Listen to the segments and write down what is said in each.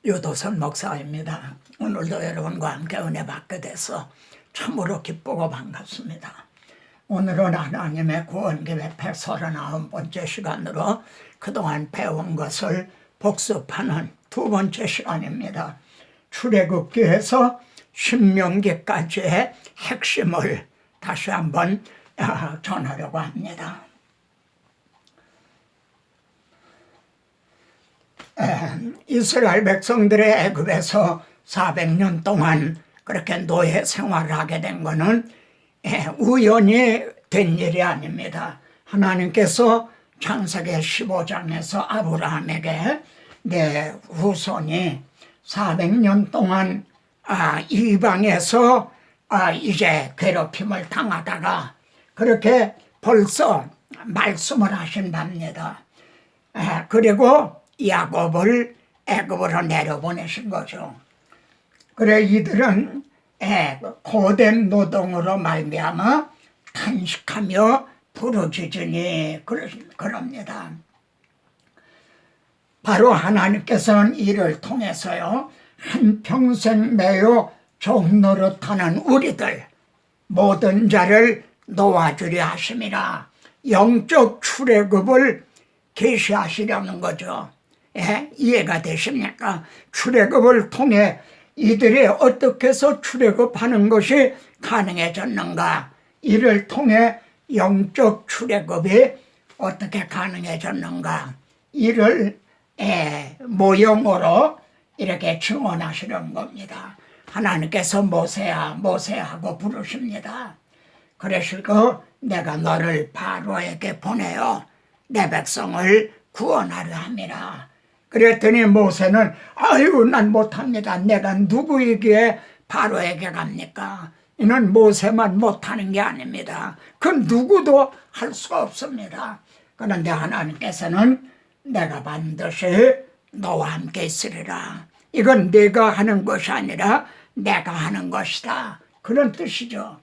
유도선 목사입니다. 오늘도 여러분과 함께 은혜 받게 돼서 참으로 기쁘고 반갑습니다. 오늘은 하나님의 구원기회 139번째 시간으로 그동안 배운 것을 복습하는 두 번째 시간입니다. 출애굽기에서 신명기까지의 핵심을 다시 한번 전하려고 합니다. 이스라엘 백성들의 애굽에서 400년 동안 그렇게 노예 생활을 하게 된 것은 우연히 된 일이 아닙니다. 하나님께서 창세기 15장에서 아브라함에게 내 후손이 400년 동안 이방에서 이제 괴롭힘을 당하다가 그렇게 벌써 말씀을 하신답니다. 그리고 야곱을 애굽으로 내려보내신 거죠. 그래 이들은 고된 노동으로 말미암아 탄식하며 부르짖으니 그럽니다. 바로 하나님께서는 이를 통해서요 한평생 매여 종 노릇하는 우리들 모든 자를 놓아주려 하심이라 영적 출애굽을 계시하시려는 거죠. 이해가 되십니까? 출애굽을 통해 이들이 어떻게 해서 출애굽하는 것이 가능해졌는가? 이를 통해 영적 출애굽이 어떻게 가능해졌는가? 이를 모형으로 이렇게 증언하시는 겁니다. 하나님께서 모세야 모세야 하고 부르십니다. 그러시고 내가 너를 바로에게 보내어 내 백성을 구원하려 함이라. 그랬더니 모세는 아유 난 못합니다. 내가 누구에게 바로에게 갑니까? 이는 모세만 못하는 게 아닙니다. 그 누구도 할 수가 없습니다. 그런데 하나님께서는 내가 반드시 너와 함께 있으리라. 이건 네가 하는 것이 아니라 내가 하는 것이다. 그런 뜻이죠.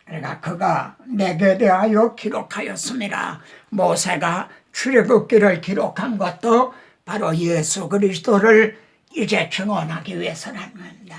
그러니까 그가 내게 대하여 기록하였습니다. 모세가 출애굽기를 기록한 것도 바로 예수 그리스도를 이제 증언하기 위해서라는 겁니다.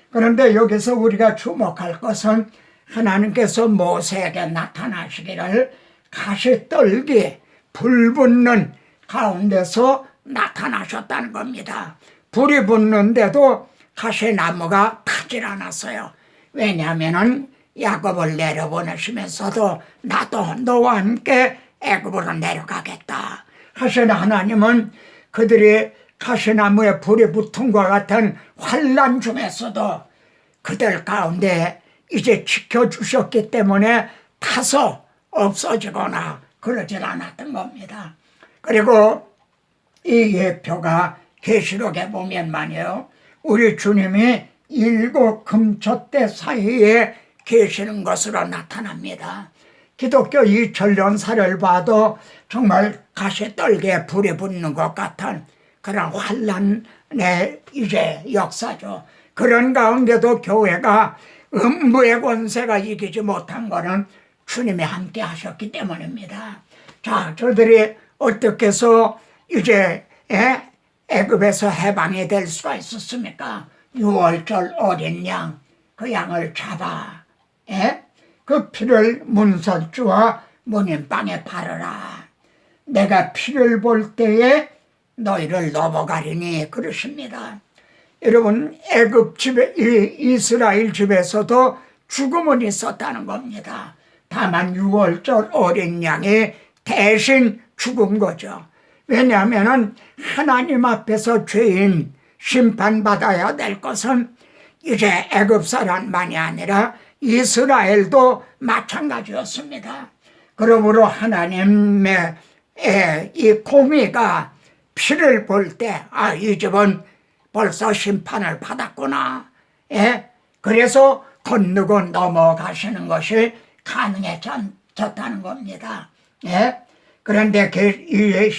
그런데 여기서 우리가 주목할 것은 하나님께서 모세에게 나타나시기를 가시떨기 불 붙는 가운데서 나타나셨다는 겁니다. 불이 붙는데도 가시나무가 타질 않았어요. 왜냐하면 야곱을 내려보내시면서도 나도 너와 함께 애굽으로 내려가겠다 하신 하나님은 그들이 가시나무에 불이 붙은 것 같은 환난 중에서도 그들 가운데 이제 지켜주셨기 때문에 타서 없어지거나 그러질 않았던 겁니다. 그리고 이 예표가 계시록에 보면 말이에요. 우리 주님이 7 금초대 사이에 계시는 것으로 나타납니다. 기독교 2000년사를 봐도 정말 가시떨기에 불이 붙는 것 같은 그런 환란의 이제 역사죠. 그런 가운데도 교회가 음부의 권세가 이기지 못한 것은 주님이 함께 하셨기 때문입니다. 자, 저들이 어떻게 해서 이제 애굽에서 해방이 될 수가 있었습니까? 6월절 어린 양, 그 양을 잡아 그 피를 문설주와 문인방에 바르라. 내가 피를 볼 때에 너희를 넘어가리니 그러십니다. 여러분 애굽 집에 이스라엘 집에서도 죽음은 있었다는 겁니다. 다만 6월절 어린 양이 대신 죽은 거죠. 왜냐하면 하나님 앞에서 죄인 심판받아야 될 것은 이제 애굽 사람만이 아니라 이스라엘도 마찬가지였습니다. 그러므로 하나님의 이 공의가 피를 볼 때 이 집은 벌써 심판을 받았구나. 그래서 건너고 넘어가시는 것이 가능해졌다는 겁니다. 그런데 이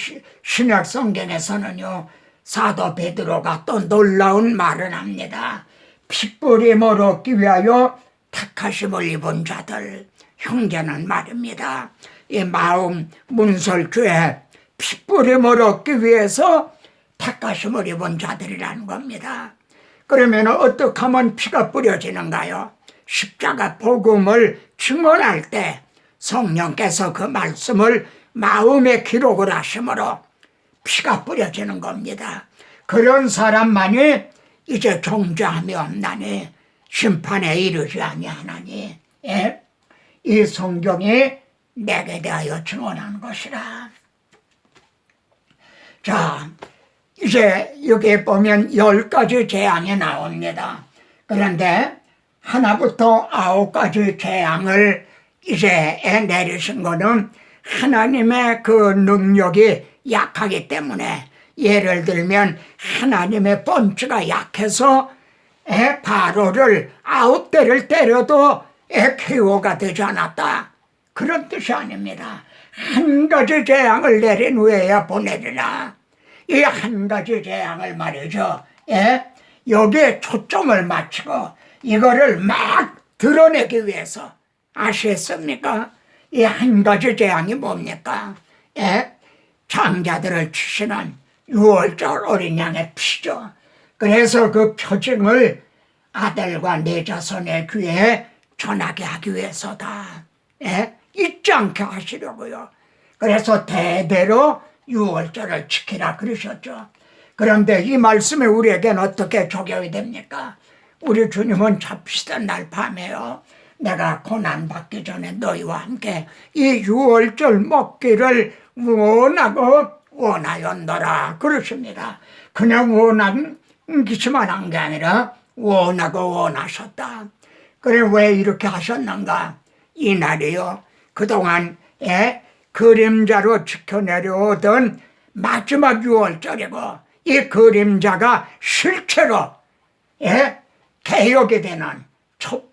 신약 성경에서는요 사도 베드로가 또 놀라운 말을 합니다. 핏부림을 얻기 위하여 택하심을 입은 자들, 형제는 말입니다. 이 마음 문설주에 핏부림을 얻기 위해서 택하심을 입은 자들이라는 겁니다. 그러면 어떻게 하면 피가 뿌려지는가요? 십자가 복음을 증언할 때 성령께서 그 말씀을 마음에 기록을 하심으로 피가 뿌려지는 겁니다. 그런 사람만이 이제 정죄함이 없나니 심판에 이르지 아니하나니, 예? 이 성경이 내게 대하여 증언한 것이라. 자, 이제 여기에 보면 10가지 재앙이 나옵니다. 그런데 하나부터 9가지 재앙을 이제 내리신 거는 하나님의 그 능력이 약하기 때문에, 예를 들면 하나님의 펀치가 약해서 바로를 9대를 때려도 KO가 되지 않았다, 그런 뜻이 아닙니다. 한 가지 재앙을 내린 후에야 보내리라. 이 한 가지 재앙을 말이죠, 여기에 초점을 맞추고 이거를 막 드러내기 위해서, 아시겠습니까? 이 한 가지 재앙이 뭡니까? 장자들을 치시는 6월절 어린 양의 피죠. 그래서 그 표징을 아들과 내 자손의 귀에 전하게 하기 위해서다. 잊지 않게 하시려고요. 그래서 대대로 6월절을 지키라 그러셨죠. 그런데 이 말씀이 우리에게는 어떻게 적용이 됩니까? 우리 주님은 잡히시던 날 밤에요, 내가 고난받기 전에 너희와 함께 이 6월절 먹기를 원하였노라 그러십니다. 그냥 원하기만 한 게 아니라 원하고 원하셨다. 그래, 왜 이렇게 하셨는가? 이 날이요, 그동안 그림자로 지켜내려오던 마지막 6월절이고, 이 그림자가 실체로 개혁이 되는 첫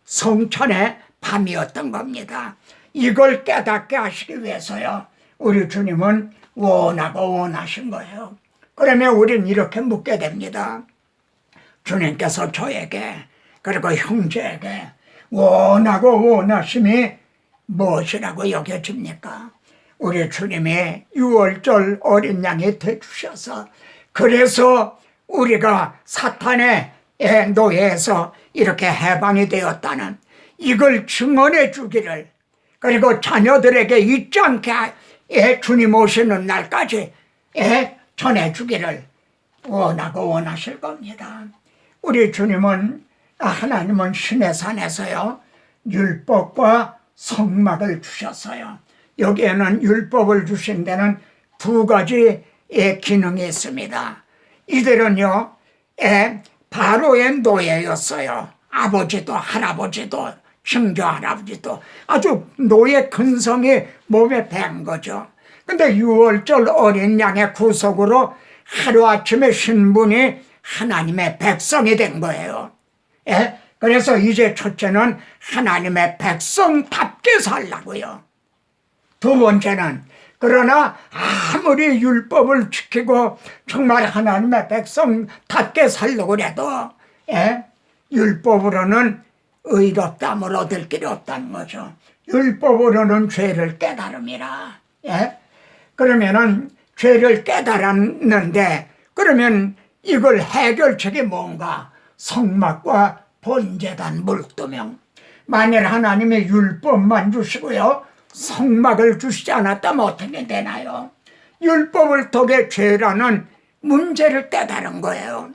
성찬의 밤이었던 겁니다. 이걸 깨닫게 하시기 위해서요, 우리 주님은 원하신 거예요. 그러면 우린 이렇게 묻게 됩니다. 주님께서 저에게, 그리고 형제에게 원하심이 무엇이라고 여겨집니까? 우리 주님이 6월절 어린 양이 되주셔서, 그래서 우리가 사탄의 노예에서 이렇게 해방이 되었다는 이걸 증언해 주기를, 그리고 자녀들에게 잊지 않게 주님 오시는 날까지 전해 주기를 원하실 겁니다. 우리 주님은, 하나님은 신의 산에서요, 율법과 성막을 주셨어요. 여기에는 율법을 주신 데는 2가지의 기능이 있습니다. 이들은요, 바로의 노예였어요. 아버지도 할아버지도 증조 할아버지도 아주 노예 근성이 몸에 밴 거죠. 근데 6월절 어린 양의 구속으로 하루아침에 신분이 하나님의 백성이 된 거예요. 그래서 이제 첫째는 하나님의 백성답게 살라고요. 두 번째는, 그러나 아무리 율법을 지키고 정말 하나님의 백성답게 살려고 해도 율법으로는 의롭다함을 얻을 길이 없다는 거죠. 율법으로는 죄를 깨달음이라. 그러면은 죄를 깨달았는데, 그러면 이걸 해결책이 뭔가? 성막과 번제단 물두명. 만일 하나님의 율법만 주시고요, 성막을 주시지 않았다면 어떻게 되나요? 율법을 통해 죄라는 문제를 깨달은 거예요.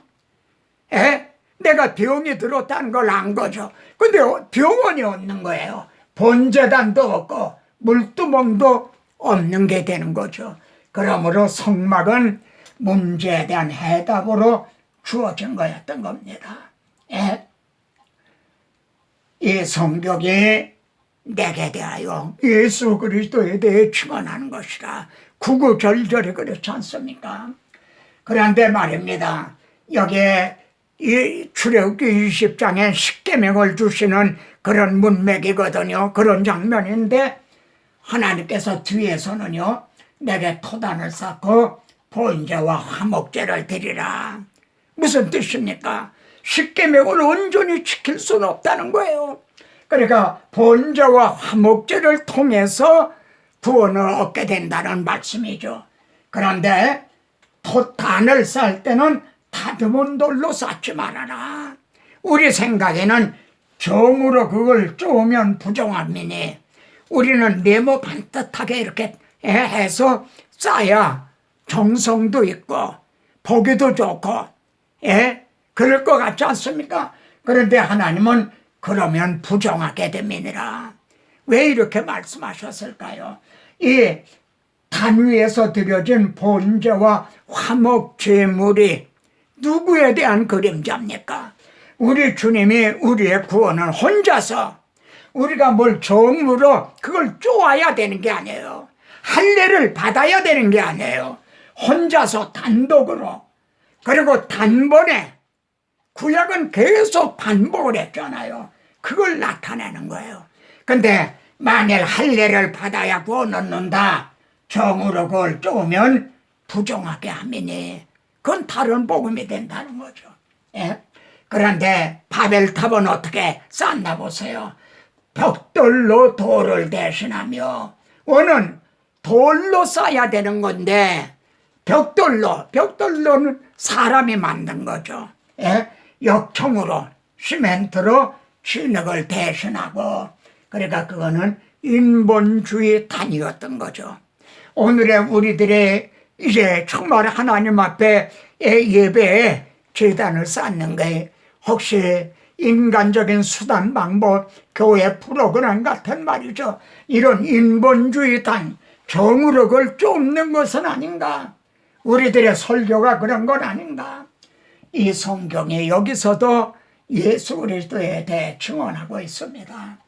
내가 병이 들었다는 걸 안 거죠. 근데 병원이 없는 거예요. 번제단도 없고 물두멍도 없는 게 되는 거죠. 그러므로 성막은 문제에 대한 해답으로 주어진 거였던 겁니다. 이 성경이 내게 대하여 예수 그리스도에 대해 증언하는 것이라 구구절절히 그렇지 않습니까? 그런데 말입니다, 여기에 이 출애굽기 20장에 십계명을 주시는 그런 문맥이거든요. 그런 장면인데, 하나님께서 뒤에서는요, 내게 토단을 쌓고 번제와 화목제를 드리라. 무슨 뜻입니까? 십계명을 온전히 지킬 수는 없다는 거예요. 그러니까 번제와 화목제를 통해서 구원을 얻게 된다는 말씀이죠. 그런데 단을 쌓을 때는 다듬은 돌로 쌓지 말아라. 우리 생각에는 정으로 그걸 쪼으면 부정함이니 우리는 네모 반듯하게 이렇게 해서 쌓아야 정성도 있고 보기도 좋고 그럴 것 같지 않습니까? 그런데 하나님은 그러면 부정하게 됨이니라. 왜 이렇게 말씀하셨을까요? 이 단 위에서 드려진 번제와 화목 제물이 누구에 대한 그림자입니까? 우리 주님이 우리의 구원을 혼자서 우리가 뭘 정으로 그걸 쪼아야 되는 게 아니에요. 할례를 받아야 되는 게 아니에요. 혼자서 단독으로, 그리고 단번에, 구약은 계속 반복을 했잖아요. 그걸 나타내는 거예요. 근데 만일 할례를 받아야 구원 얻는다, 정으로 그걸 쪼으면 부정하게 함이니 그건 다른 복음이 된다는 거죠. 그런데 바벨탑은 어떻게 쌓나 보세요. 벽돌로 돌을 대신하며, 원은 돌로 쌓아야 되는 건데 벽돌로는 사람이 만든 거죠. 역청으로 시멘트로 진흙을 대신하고, 그러니까 그거는 인본주의 단위였던 거죠. 오늘의 우리들의 이제 정말 하나님 앞에 예배에 제단을 쌓는 게 혹시 인간적인 수단 방법, 교회 프로그램 같은 말이죠. 이런 인본주의 단, 정으로 그걸 쫓는 것은 아닌가? 우리들의 설교가 그런 건 아닌가? 이 성경이 여기서도 예수 그리스도에 대해 증언하고 있습니다.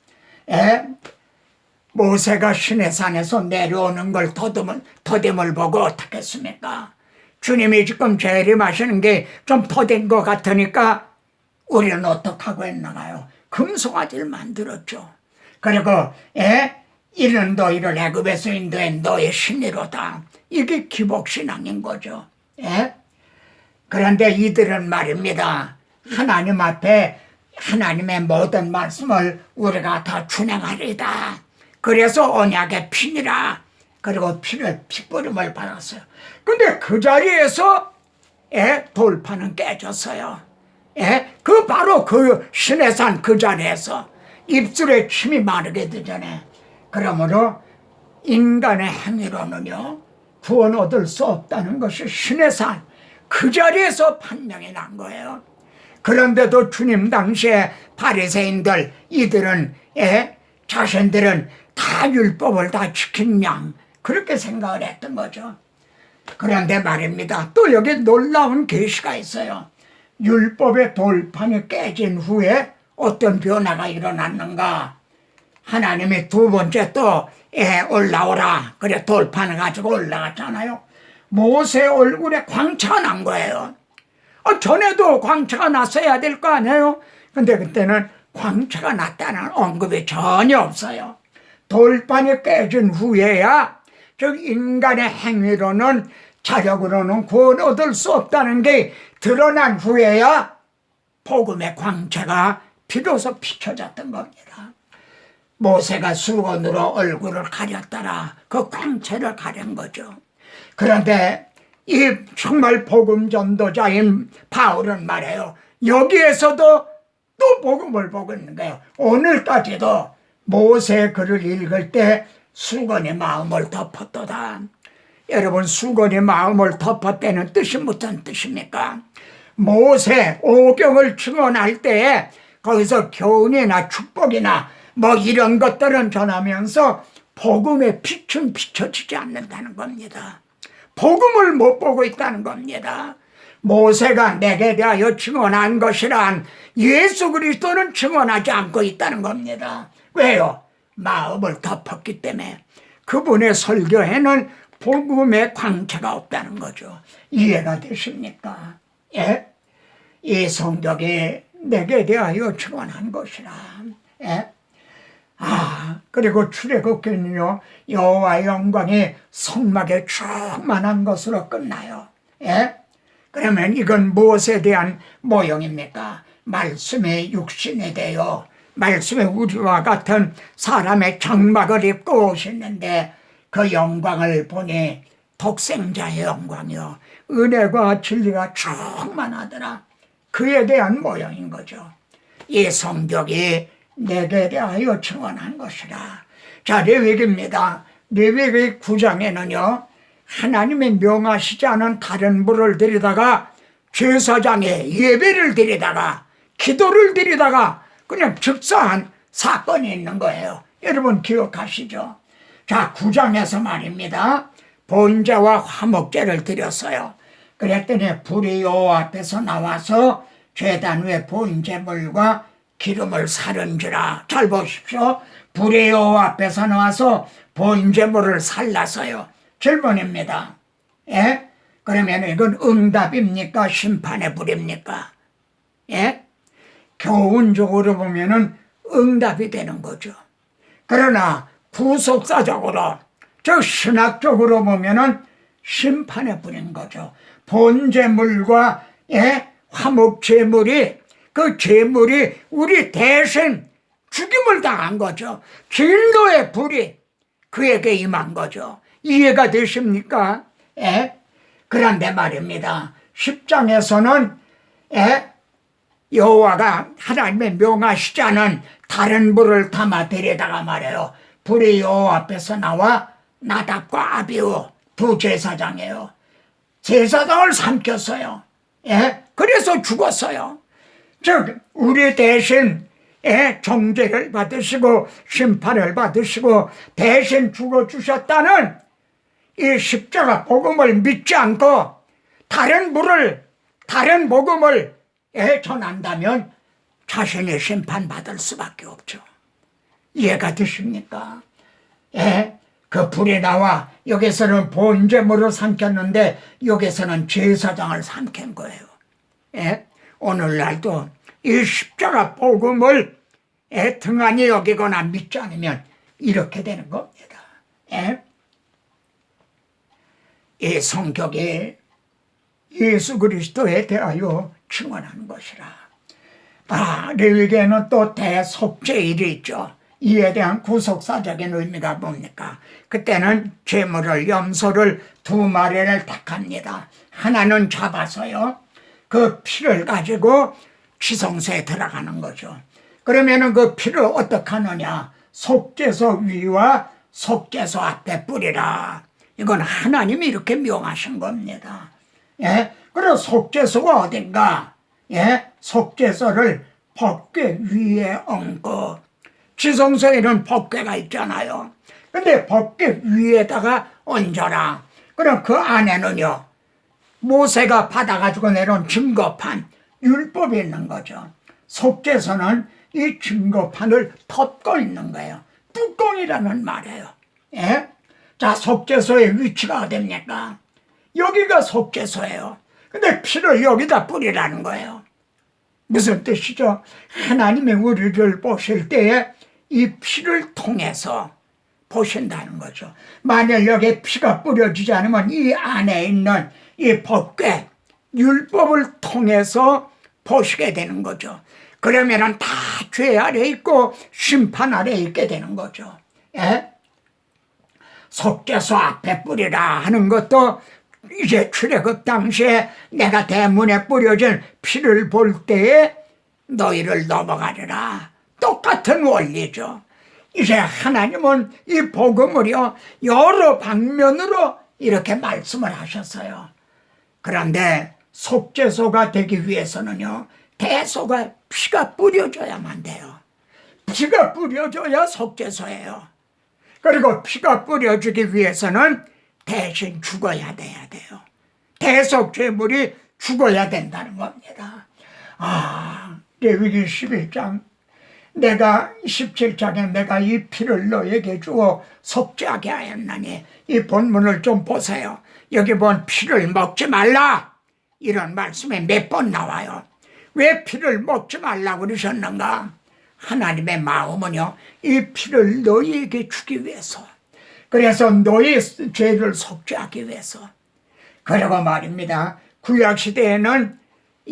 모세가 시내산에서 내려오는 걸 더듬을 보고 어떻게 했습니까? 주님이 지금 재림하시는 게 좀 더딘 것 같으니까 우리는 어떻게 하고 했나가요? 금송아지를 만들었죠. 그리고 이는 너희를 애굽에서 인도한 너의 신이로다. 이게 기복신앙인 거죠. 그런데 이들은 말입니다, 하나님 앞에 하나님의 모든 말씀을 우리가 다 준행하리다. 그래서 언약의 피니라. 그리고 피뿌림을 받았어요. 근데 그 자리에서 돌판은 깨졌어요. 그 바로 그 시내산 그 자리에서 입술에 침이 마르게 되잖아요. 그러므로 인간의 행위로는요 구원 얻을 수 없다는 것이 시내산 그 자리에서 판명이 난 거예요. 그런데도 주님 당시에 바리새인들, 이들은 자신들은 다 율법을 다 지킨 양, 그렇게 생각을 했던 거죠. 그런데 말입니다, 또 여기 놀라운 계시가 있어요. 율법의 돌판이 깨진 후에 어떤 변화가 일어났는가? 하나님이 두 번째 또 올라오라, 그래 돌판을 가지고 올라갔잖아요. 모세 얼굴에 광채가 난 거예요. 전에도 광채가 났어야 될 거 아니에요? 근데 그때는 광채가 났다는 언급이 전혀 없어요. 돌판이 깨진 후에야, 즉 인간의 행위로는, 자력으로는 구원 얻을 수 없다는 게 드러난 후에야 복음의 광채가 비로소 비춰졌던 겁니다. 모세가 수건으로 얼굴을 가렸더라, 그 광채를 가린 거죠. 그런데 이 정말 복음 전도자인 바울은 말해요, 여기에서도 또 복음을 보고 있는 거예요. 오늘까지도 모세의 글을 읽을 때 수건이 마음을 덮었도다. 여러분, 수건이 마음을 덮었다는 뜻이 무슨 뜻입니까? 모세 오경을 증언할 때에 거기서 교훈이나 축복이나 뭐 이런 것들은 전하면서 복음의 빛은 비춰지지 않는다는 겁니다. 복음을 못 보고 있다는 겁니다. 모세가 내게 대하여 증언한 것이란 예수 그리스도는 증언하지 않고 있다는 겁니다. 왜요? 마음을 덮었기 때문에. 그분의 설교에는 복음의 광채가 없다는 거죠. 이해가 되십니까? 이 성경이 내게 대하여 증언한 것이라. 그리고 출애굽기는요, 여호와의 영광이 성막에 충만한 것으로 끝나요. 그러면 이건 무엇에 대한 모형입니까? 말씀의 육신이 되어 말씀의 우리와 같은 사람의 장막을 입고 오셨는데 그 영광을 보니 독생자의 영광이요 은혜가 진리가 충만하더라. 그에 대한 모양인 거죠. 이 성격이 내게 대하여 증언한 것이라. 자, 레위기입니다. 레위기 9장에는요 하나님이 명하시지 않은 다른 불을 들이다가 제사장에 예배를 드리다가 기도를 드리다가 그냥 즉사한 사건이 있는 거예요. 여러분 기억하시죠? 자, 9장에서 말입니다. 번제와 화목제를 드렸어요. 그랬더니 불이 여호와 앞에서 나와서 제단 위에 번제물과 기름을 사른지라. 잘 보십시오. 불이 여호와 앞에서 나와서 번제물을 살라서요. 질문입니다. 예? 그러면 이건 응답입니까? 심판의 불입니까? 예? 교훈적으로 보면은 응답이 되는 거죠. 그러나 구속사적으로, 즉 신학적으로 보면은 심판의 불인 거죠. 번제물과 화목제물이 그 제물이 우리 대신 죽임을 당한 거죠. 진노의 불이 그에게 임한 거죠. 이해가 되십니까? 그런데 말입니다. 10장에서는 여호와가 하나님의 명하시지 않은 다른 불을 담아 데려다가 말해요. 불이 여호와 앞에서 나와 나답과 아비후 두 제사장이에요. 제사장을 삼켰어요. 그래서 죽었어요. 즉 우리 대신 정죄를 받으시고 심판을 받으시고 대신 죽어주셨다는 이 십자가 복음을 믿지 않고 다른 복음을 전한다면 자신이 심판받을 수밖에 없죠. 이해가 되십니까? 그 불이 나와 여기서는 번제물을 삼켰는데 여기서는 제사장을 삼킨 거예요. 오늘날도 이 십자가 복음을 등한히 여기거나 믿지 않으면 이렇게 되는 겁니다. 이 성격이 예수 그리스도에 대하여 증언하는 것이라. 레위기에는 또 대속죄일이 있죠. 이에 대한 구속사적인 의미가 뭡니까? 그때는 제물을 염소를 두 마리를 택합니다. 하나는 잡아서요 그 피를 가지고 지성소에 들어가는 거죠. 그러면은 그 피를 어떻게 하느냐? 속죄소 위와 속죄소 앞에 뿌리라. 이건 하나님이 이렇게 명하신 겁니다. 그리고 속죄소가 어딘가? 속죄소를 법궤 위에 얹고, 지성소에는 법궤가 있잖아요. 근데 법궤 위에다가 얹어라. 그럼 그 안에는요 모세가 받아가지고 내려온 증거판, 율법이 있는 거죠. 속죄소는 이 증거판을 덮고 있는 거예요. 뚜껑이라는 말이에요. 자, 속죄소의 위치가 어딥니까? 여기가 속죄소예요. 근데 피를 여기다 뿌리라는 거예요. 무슨 뜻이죠? 하나님이 우리를 보실 때에 이 피를 통해서 보신다는 거죠. 만약 여기에 피가 뿌려지지 않으면 이 안에 있는 이 법궤, 율법을 통해서 보시게 되는 거죠. 그러면은 다 죄 아래 있고 심판 아래 있게 되는 거죠. 속죄소 앞에 뿌리라 하는 것도 이제 출애굽 당시에 내가 대문에 뿌려진 피를 볼 때에 너희를 넘어가리라. 똑같은 원리죠. 이제 하나님은 이 복음을요 여러 방면으로 이렇게 말씀을 하셨어요. 그런데 속죄소가 되기 위해서는요 대소가 피가 뿌려져야만 돼요. 피가 뿌려져야 속죄소예요. 그리고 피가 뿌려지기 위해서는 대신 죽어야 돼요. 대속죄물이 죽어야 된다는 겁니다. 레위기 11장 내가 17장에 내가 이 피를 너에게 주어 속죄하게 하였나니, 이 본문을 좀 보세요. 여기 본 피를 먹지 말라 이런 말씀이 몇 번 나와요. 왜 피를 먹지 말라고 그러셨는가? 하나님의 마음은요 이 피를 너희에게 주기 위해서, 그래서 너희 죄를 속죄하기 위해서. 그리고 말입니다, 구약시대에는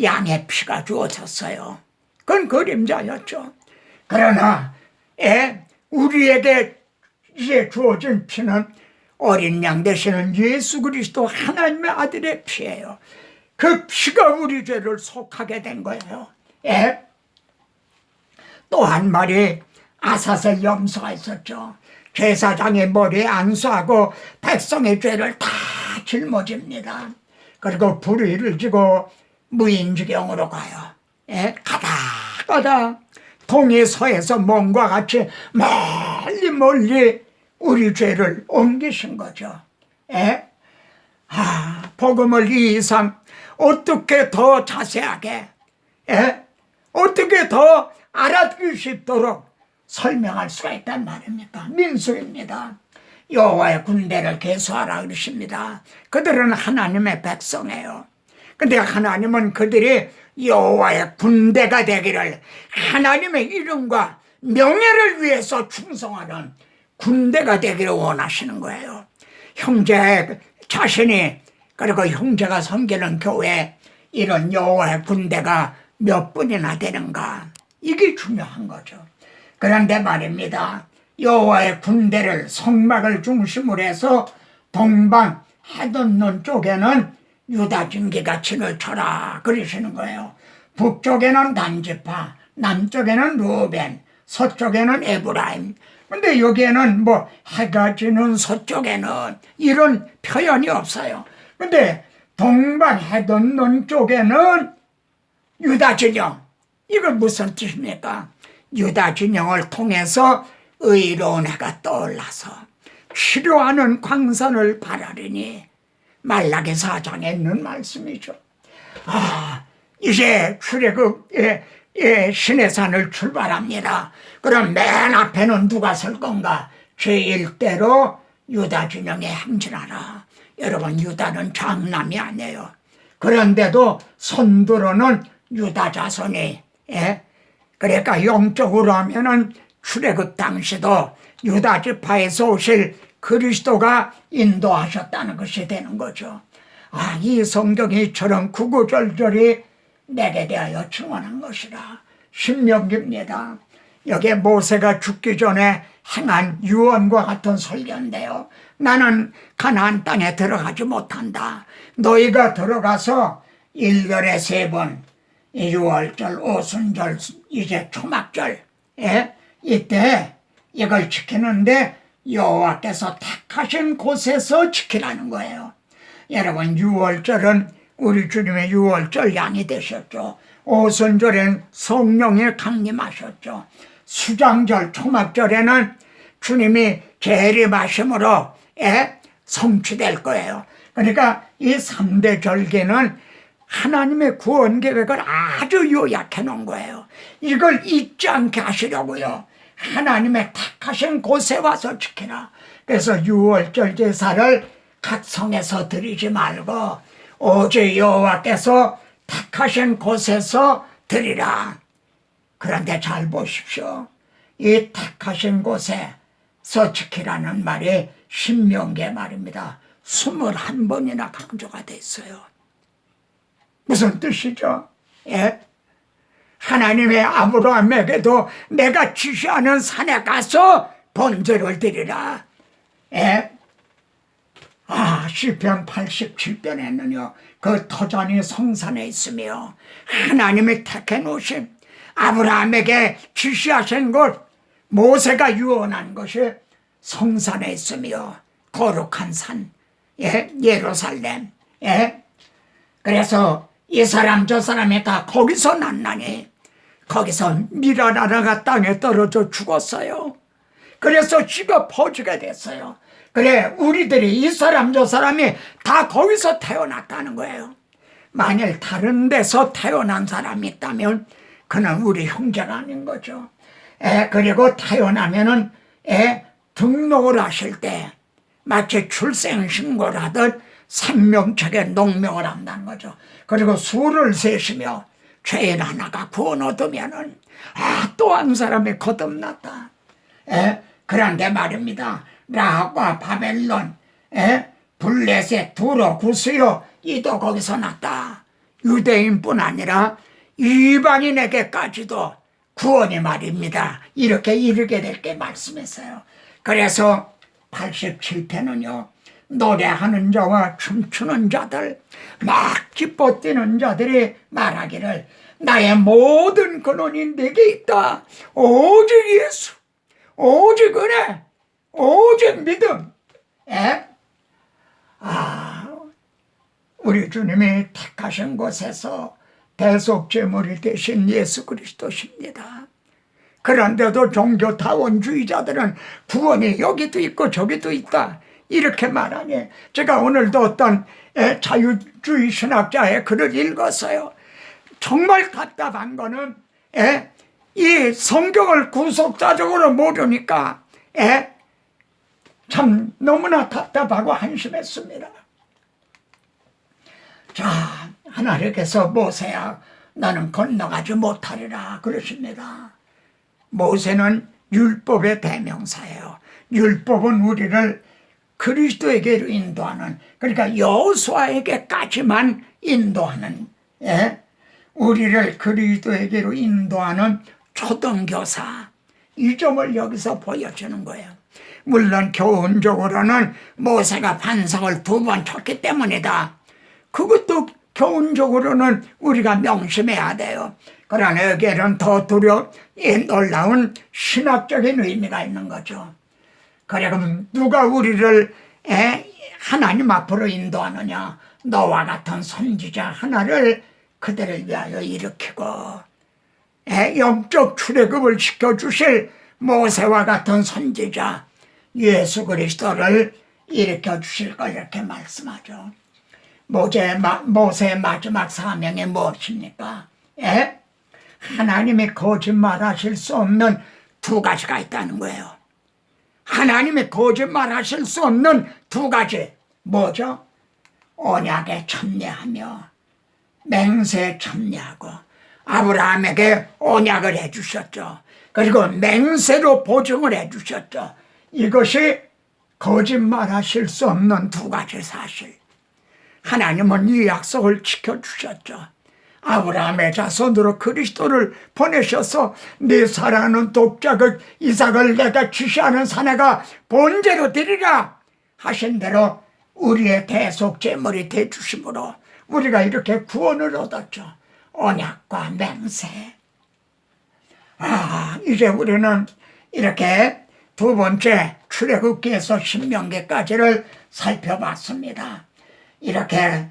양의 피가 주어졌어요. 그건 그림자였죠. 그러나 우리에게 이제 주어진 피는 어린 양 되시는 예수 그리스도 하나님의 아들의 피예요. 그 피가 우리 죄를 속하게 된 거예요. 예? 또 한 마리 아사셀 염소가 있었죠. 제사장의 머리에 안수하고 백성의 죄를 다 짊어집니다. 그리고 불의를 지고 무인지경으로 가요. 예? 가다 동에서에서 몸과 같이 멀리 우리 죄를 옮기신 거죠. 예? 복음을 이 이상 어떻게 더 자세하게, 예? 어떻게 더 알아듣기 쉽도록 설명할 수가 있단 말입니까? 민수입니다. 여호와의 군대를 계수하라 그러십니다. 그들은 하나님의 백성이에요. 근데 하나님은 그들이 여호와의 군대가 되기를, 하나님의 이름과 명예를 위해서 충성하는 군대가 되기를 원하시는 거예요. 형제 자신이, 그리고 형제가 섬기는 교회, 이런 여호와의 군대가 몇 분이나 되는가, 이게 중요한 거죠. 그런데 말입니다, 여호와의 군대를 성막을 중심으로 해서 동방 해돋는 쪽에는 유다 진기가 진을 쳐라 그러시는 거예요. 북쪽에는 단지파, 남쪽에는 루벤, 서쪽에는 에브라임. 근데 여기에는 뭐 해가 지는 서쪽에는 이런 표현이 없어요. 근데 동방 해돋는 쪽에는 유다 진영, 이건 무슨 뜻입니까? 유다 진영을 통해서 의로운 해가 떠올라서 치료하는 광선을 바라리니, 말라기 4장에 있는 말씀이죠. 이제 출애굽 시내산을 출발합니다. 그럼 맨 앞에는 누가 설 건가? 제1대로 유다 진영에 행진하라. 여러분, 유다는 장남이 아니에요. 그런데도 선두로는 유다 자손이, 그러니까 영적으로 하면은 출애굽 당시도 유다 지파에서 오실 그리스도가 인도하셨다는 것이 되는 거죠. 이 성경이 이처럼 구구절절히 내게 대하여 증언한 것이라. 신명기입니다. 여기에 모세가 죽기 전에 행한 유언과 같은 설교인데요. 나는 가나안 땅에 들어가지 못한다. 너희가 들어가서 1년에 3번, 6월절, 오순절, 이제 초막절, 이때 이걸 지키는데 여호와께서 택하신 곳에서 지키라는 거예요. 여러분, 6월절은 우리 주님의 6월절 양이 되셨죠. 오순절엔 성령이 강림하셨죠. 수장절, 초막절에는 주님이 재림하심으로 성취될 거예요. 그러니까 이 3대 절기는 하나님의 구원 계획을 아주 요약해 놓은 거예요. 이걸 잊지 않게 하시려고요. 하나님의 택하신 곳에 와서 지키라. 그래서 6월절 제사를 각 성에서 드리지 말고 오직 여호와께서 택하신 곳에서 드리라. 그런데 잘 보십시오. 이 택하신 곳에서 지키라는 말이 신명기의 말입니다. 21번이나 강조가 돼 있어요. 무슨 뜻이죠? 하나님의 아브라함에게도 내가 지시하는 산에 가서 번제를 드리라. 시편 87편에는요, 그 터전이 성산에 있으며 하나님이 택해 놓으신 아브라함에게 지시하신 곳, 모세가 유언한 것이 성산에 있으며 거룩한 산, 예루살렘. 그래서 이 사람 저 사람이 다 거기서 났나니 거기서 미라나라가 땅에 떨어져 죽었어요. 그래서 쥐가 퍼지게 됐어요. 그래, 우리들이 이 사람 저 사람이 다 거기서 태어났다는 거예요. 만일 다른 데서 태어난 사람이 있다면 그는 우리 형제가 아닌 거죠. 그리고 태어나면은 등록을 하실 때 마치 출생신고를 하듯 생명책에 농명을 한다는 거죠. 그리고 수를 세시며 죄인 하나가 구원 얻으면은 또 한 사람이 거듭났다. 그런데 말입니다. 라합과 바벨론, 블레셋, 두로, 구스요, 이도 거기서 났다. 유대인뿐 아니라 이방인에게까지도 구원이 말입니다. 이렇게 이르게 될 게 말씀했어요. 그래서 87편은요 노래하는 자와 춤추는 자들 막 기뻐 뛰는 자들이 말하기를 나의 모든 근원이 내게 있다. 오직 예수, 오직 은혜, 오직 믿음. 우리 주님이 택하신 곳에서 대속제물이 되신 예수 그리스도십니다. 그런데도 종교타원주의자들은 구원이 여기도 있고 저기도 있다 이렇게 말하니 제가 오늘도 어떤 자유주의 신학자의 글을 읽었어요. 정말 답답한 거는 이 성경을 구속사적으로 모르니까 참 너무나 답답하고 한심했습니다. 자, 하나님께서 모세야 너는 건너가지 못하리라 그러십니다. 모세는 율법의 대명사예요. 율법은 우리를 그리스도에게로 인도하는, 그러니까 여호수아에게까지만 인도하는, 우리를 그리스도에게로 인도하는 초등교사, 이 점을 여기서 보여주는 거예요. 물론 교훈적으로는 모세가 반석을 2번 쳤기 때문이다. 그것도 교훈적으로는 우리가 명심해야 돼요. 그러나 여기에는 더 놀라운 신학적인 의미가 있는 거죠. 그래, 그럼 누가 우리를 하나님 앞으로 인도하느냐? 너와 같은 선지자 하나를 그들을 위하여 일으키고 영적 출애굽을 시켜주실 모세와 같은 선지자 예수 그리스도를 일으켜 주실 걸 이렇게 말씀하죠. 모세의 마지막 사명이 무엇입니까? 하나님이 거짓말하실 수 없는 2가지가 있다는 거예요. 하나님이 거짓말하실 수 없는 2가지 뭐죠? 언약에 참여하며 맹세에 참여하고 아브라함에게 언약을 해주셨죠. 그리고 맹세로 보증을 해주셨죠. 이것이 거짓말하실 수 없는 2가지 사실. 하나님은 이 약속을 지켜주셨죠. 아브라함의 자손으로 그리스도를 보내셔서 네 사랑하는 독자극 이삭을 내가 지시하는 사내가 번제로 드리라 하신 대로 우리의 대속제물이 되주심으로 우리가 이렇게 구원을 얻었죠. 언약과 맹세. 이제 우리는 이렇게 2번째 출애굽기에서 신명기까지를 살펴봤습니다. 이렇게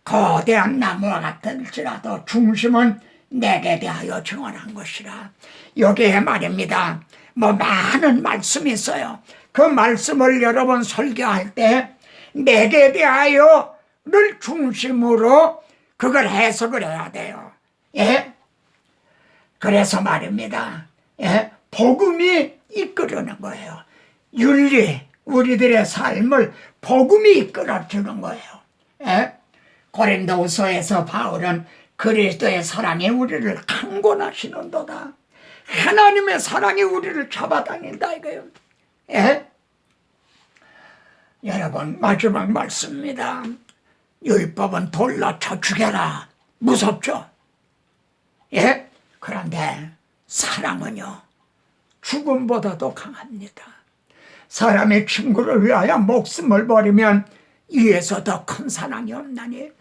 거대한 나무와 같을지라도 중심은 내게 대하여 증언한 것이라. 여기에 말입니다. 많은 말씀이 있어요. 그 말씀을 여러분 설교할 때 내게 대하여를 중심으로 그걸 해석을 해야 돼요. 그래서 말입니다. 복음이 이끌어는 거예요. 윤리, 우리들의 삶을 복음이 이끌어주는 거예요. 고린도후서에서 바울은 그리스도의 사랑이 우리를 강권하시는도다. 하나님의 사랑이 우리를 잡아다닌다 이거예요. 여러분, 마지막 말씀입니다. 율법은 돌로 쳐 죽여라. 무섭죠? 그런데 사랑은요 죽음보다도 강합니다. 사람의 친구를 위하여 목숨을 버리면 이에서 더 큰 사랑이 없나니.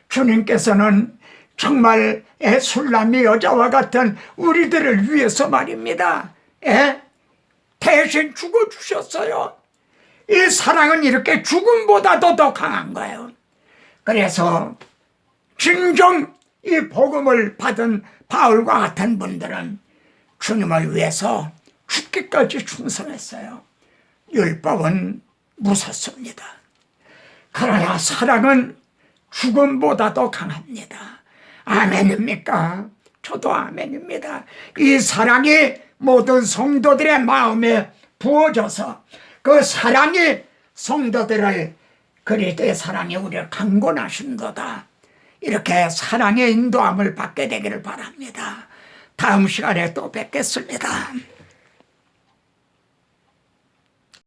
주님께서는 정말 술람이 여자와 같은 우리들을 위해서 말입니다. 대신 죽어주셨어요. 이 사랑은 이렇게 죽음보다도 더 강한 거예요. 그래서 진정 이 복음을 받은 바울과 같은 분들은 주님을 위해서 죽기까지 충성했어요. 율법은 무섭습니다. 그러나 사랑은 죽음보다도 강합니다. 아멘입니까? 저도 아멘입니다. 이 사랑이 모든 성도들의 마음에 부어져서 그 사랑이 성도들을 그리스도의 사랑이 우리를 강권하신도다. 이렇게 사랑의 인도함을 받게 되기를 바랍니다. 다음 시간에 또 뵙겠습니다.